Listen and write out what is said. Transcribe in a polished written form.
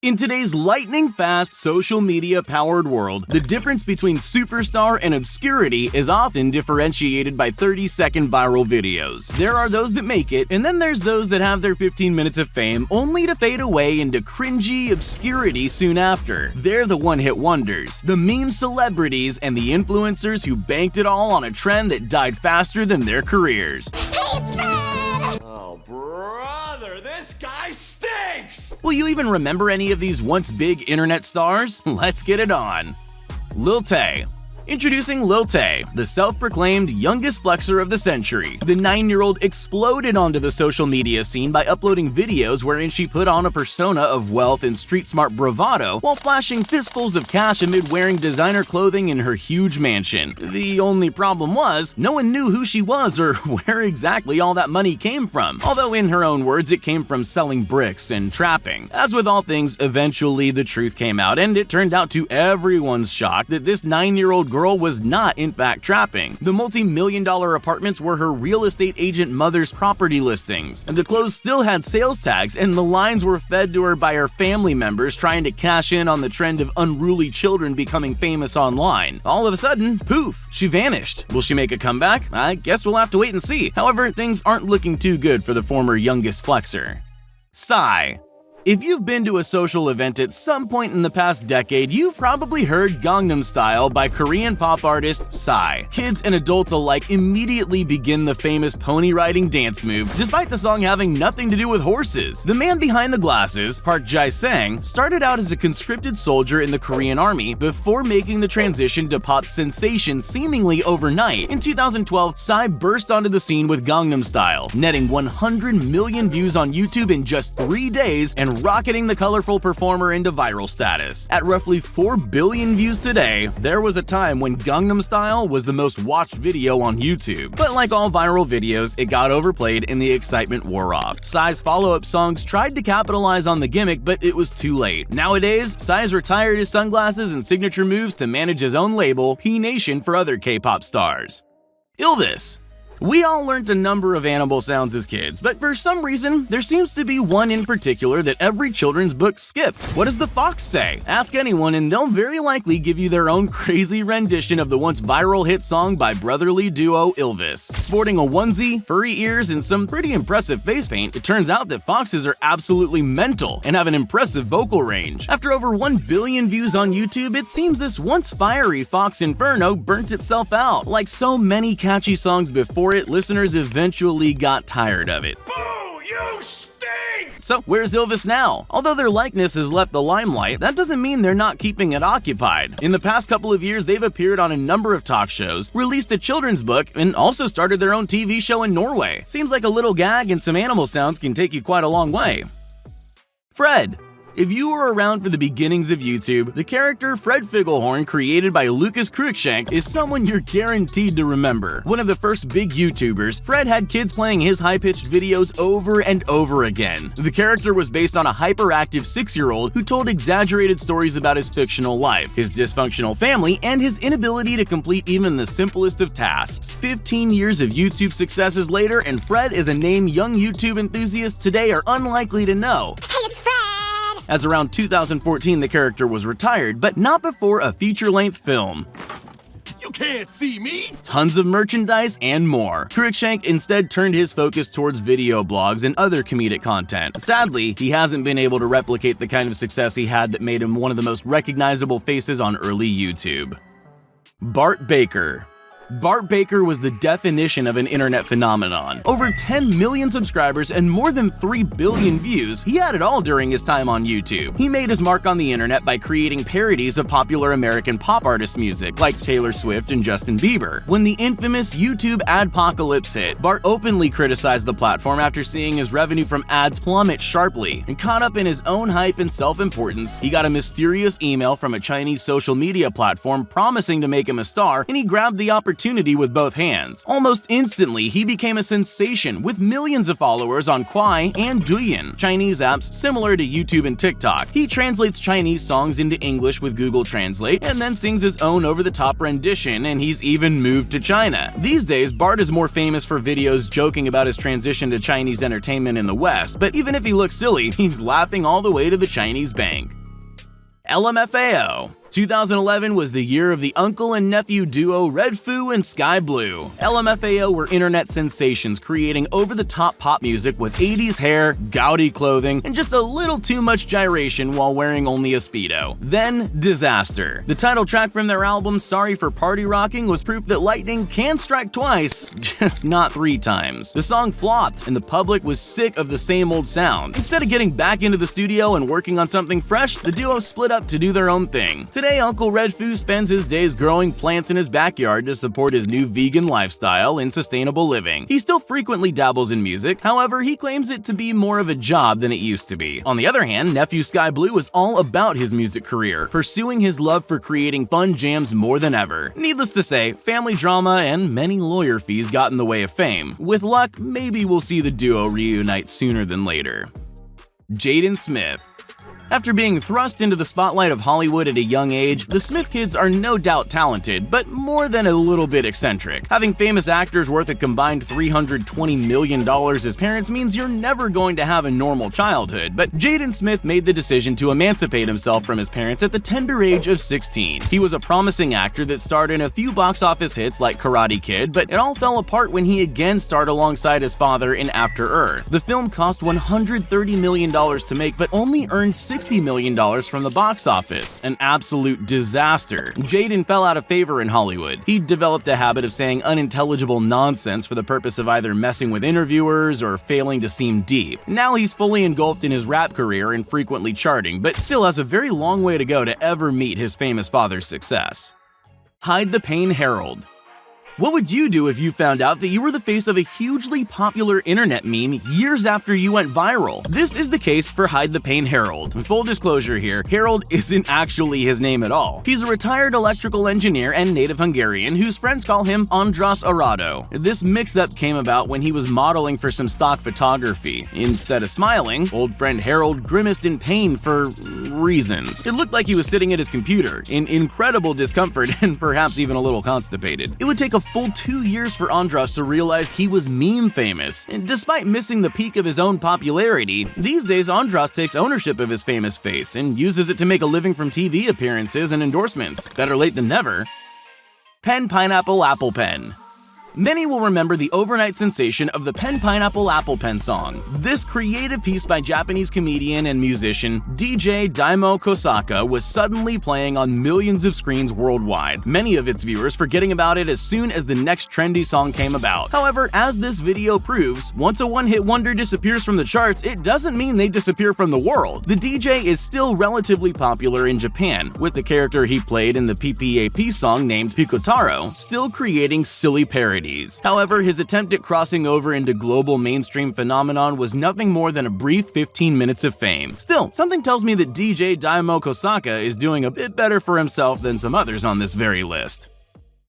In today's lightning-fast, social media-powered world, the difference between superstar and obscurity is often differentiated by 30-second viral videos. There are those that make it, and then there's those that have their 15 minutes of fame only to fade away into cringy obscurity soon after. They're the one-hit wonders, the meme celebrities, and the influencers who banked it all on a trend that died faster than their careers. Hey, it's Fred! Oh, brother, this guy stinks! Will you even remember any of these once big internet stars? Let's get it on. Lilte. Introducing Lilte, the self-proclaimed youngest flexer of the century. The 9-year-old exploded onto the social media scene by uploading videos wherein she put on a persona of wealth and street-smart bravado while flashing fistfuls of cash amid wearing designer clothing in her huge mansion. The only problem was, no one knew who she was or where exactly all that money came from, although in her own words it came from selling bricks and trapping. As with all things, eventually the truth came out, and it turned out to everyone's shock that this 9-year-old girl was not in fact trapping. The multi-million-dollar apartments were her real estate agent mother's property listings. The clothes still had sales tags, and the lines were fed to her by her family members trying to cash in on the trend of unruly children becoming famous online. All of a sudden, poof, she vanished. Will she make a comeback? I guess we'll have to wait and see. However, things aren't looking too good for the former youngest flexer. Psy. If you've been to a social event at some point in the past decade, you've probably heard Gangnam Style by Korean pop artist Psy. Kids and adults alike immediately begin the famous pony riding dance move, despite the song having nothing to do with horses. The man behind the glasses, Park Jae-sang, started out as a conscripted soldier in the Korean army before making the transition to pop sensation seemingly overnight. In 2012, Psy burst onto the scene with Gangnam Style, netting 100 million views on YouTube in just 3 days and rocketing the colorful performer into viral status. At roughly 4 billion views today, there was a time when Gangnam Style was the most watched video on YouTube. But like all viral videos, it got overplayed and the excitement wore off. Psy's follow-up songs tried to capitalize on the gimmick, but it was too late. Nowadays, Psy's retired his sunglasses and signature moves to manage his own label, P Nation, for other K-pop stars. Ylvis. We all learned a number of animal sounds as kids, but for some reason, there seems to be one in particular that every children's book skipped. What does the fox say? Ask anyone and they'll very likely give you their own crazy rendition of the once viral hit song by brotherly duo Ylvis. Sporting a onesie, furry ears, and some pretty impressive face paint, it turns out that foxes are absolutely mental and have an impressive vocal range. After over 1 billion views on YouTube, it seems this once fiery fox inferno burnt itself out. Like so many catchy songs before it, listeners eventually got tired of it. Boo! You stink! So where's Ylvis now? Although their likeness has left the limelight, that doesn't mean they're not keeping it occupied. In the past couple of years, they've appeared on a number of talk shows, released a children's book, and also started their own TV show in Norway. Seems like a little gag and some animal sounds can take you quite a long way. Fred. If you were around for the beginnings of YouTube, the character Fred Figglehorn, created by Lucas Cruikshank, is someone you're guaranteed to remember. One of the first big YouTubers, Fred had kids playing his high-pitched videos over and over again. The character was based on a hyperactive 6-year-old who told exaggerated stories about his fictional life, his dysfunctional family, and his inability to complete even the simplest of tasks. 15 years of YouTube successes later, and Fred is a name young YouTube enthusiasts today are unlikely to know. Hey, it's Fred! As around 2014, the character was retired, but not before a feature-length film. You can't see me! Tons of merchandise and more. Cruikshank instead turned his focus towards video blogs and other comedic content. Sadly, he hasn't been able to replicate the kind of success he had that made him one of the most recognizable faces on early YouTube. Bart Baker. Bart Baker was the definition of an internet phenomenon. Over 10 million subscribers and more than 3 billion views, he had it all during his time on YouTube. He made his mark on the internet by creating parodies of popular American pop artist music, like Taylor Swift and Justin Bieber. When the infamous YouTube adpocalypse hit, Bart openly criticized the platform after seeing his revenue from ads plummet sharply. And caught up in his own hype and self-importance, he got a mysterious email from a Chinese social media platform promising to make him a star, and he grabbed the opportunity opportunity with both hands. Almost instantly, he became a sensation with millions of followers on Kwai and Douyin, Chinese apps similar to YouTube and TikTok. He translates Chinese songs into English with Google Translate and then sings his own over-the-top rendition, and he's even moved to China. These days, Bart is more famous for videos joking about his transition to Chinese entertainment in the West, but even if he looks silly, he's laughing all the way to the Chinese bank. LMFAO. 2011 was the year of the uncle and nephew duo Red Foo and Sky Blue. LMFAO were internet sensations, creating over-the-top pop music with 80s hair, gaudy clothing, and just a little too much gyration while wearing only a Speedo. Then, disaster. The title track from their album Sorry for Party Rocking was proof that lightning can strike twice, just not 3 times. The song flopped, and the public was sick of the same old sound. Instead of getting back into the studio and working on something fresh, the duo split up to do their own thing. Today, Uncle Red Foo spends his days growing plants in his backyard to support his new vegan lifestyle and sustainable living. He still frequently dabbles in music, however, he claims it to be more of a job than it used to be. On the other hand, nephew Sky Blue is all about his music career, pursuing his love for creating fun jams more than ever. Needless to say, family drama and many lawyer fees got in the way of fame. With luck, maybe we'll see the duo reunite sooner than later. Jaden Smith. After being thrust into the spotlight of Hollywood at a young age, the Smith kids are no doubt talented, but more than a little bit eccentric. Having famous actors worth a combined $320 million as parents means you're never going to have a normal childhood, but Jaden Smith made the decision to emancipate himself from his parents at the tender age of 16. He was a promising actor that starred in a few box office hits like Karate Kid, but it all fell apart when he again starred alongside his father in After Earth. The film cost $130 million to make, but only earned $60 million from the box office, an absolute disaster. Jaden fell out of favor in Hollywood. He developed a habit of saying unintelligible nonsense for the purpose of either messing with interviewers or failing to seem deep. Now he's fully engulfed in his rap career and frequently charting, but still has a very long way to go to ever meet his famous father's success. Hide the Pain Herald. What would you do if you found out that you were the face of a hugely popular internet meme years after you went viral? This is the case for Hide the Pain Herald. Full disclosure here, Herald isn't actually his name at all. He's a retired electrical engineer and native Hungarian whose friends call him Andras Arado. This mix-up came about when he was modeling for some stock photography. Instead of smiling, old friend Herald grimaced in pain for reasons. It looked like he was sitting at his computer, in incredible discomfort and perhaps even a little constipated. It would take a full 2 years for Andras to realize he was meme famous. And despite missing the peak of his own popularity, these days Andras takes ownership of his famous face and uses it to make a living from TV appearances and endorsements. Better late than never. Pen Pineapple Apple Pen. Many will remember the overnight sensation of the Pen Pineapple Apple Pen song. This creative piece by Japanese comedian and musician DJ Daimo Kosaka was suddenly playing on millions of screens worldwide, many of its viewers forgetting about it as soon as the next trendy song came about. However, as this video proves, once a one-hit wonder disappears from the charts, it doesn't mean they disappear from the world. The DJ is still relatively popular in Japan, with the character he played in the PPAP song named Pikotaro still creating silly parodies. However, his attempt at crossing over into global mainstream phenomenon was nothing more than a brief 15 minutes of fame. Still, something tells me that DJ Daimo Kosaka is doing a bit better for himself than some others on this very list.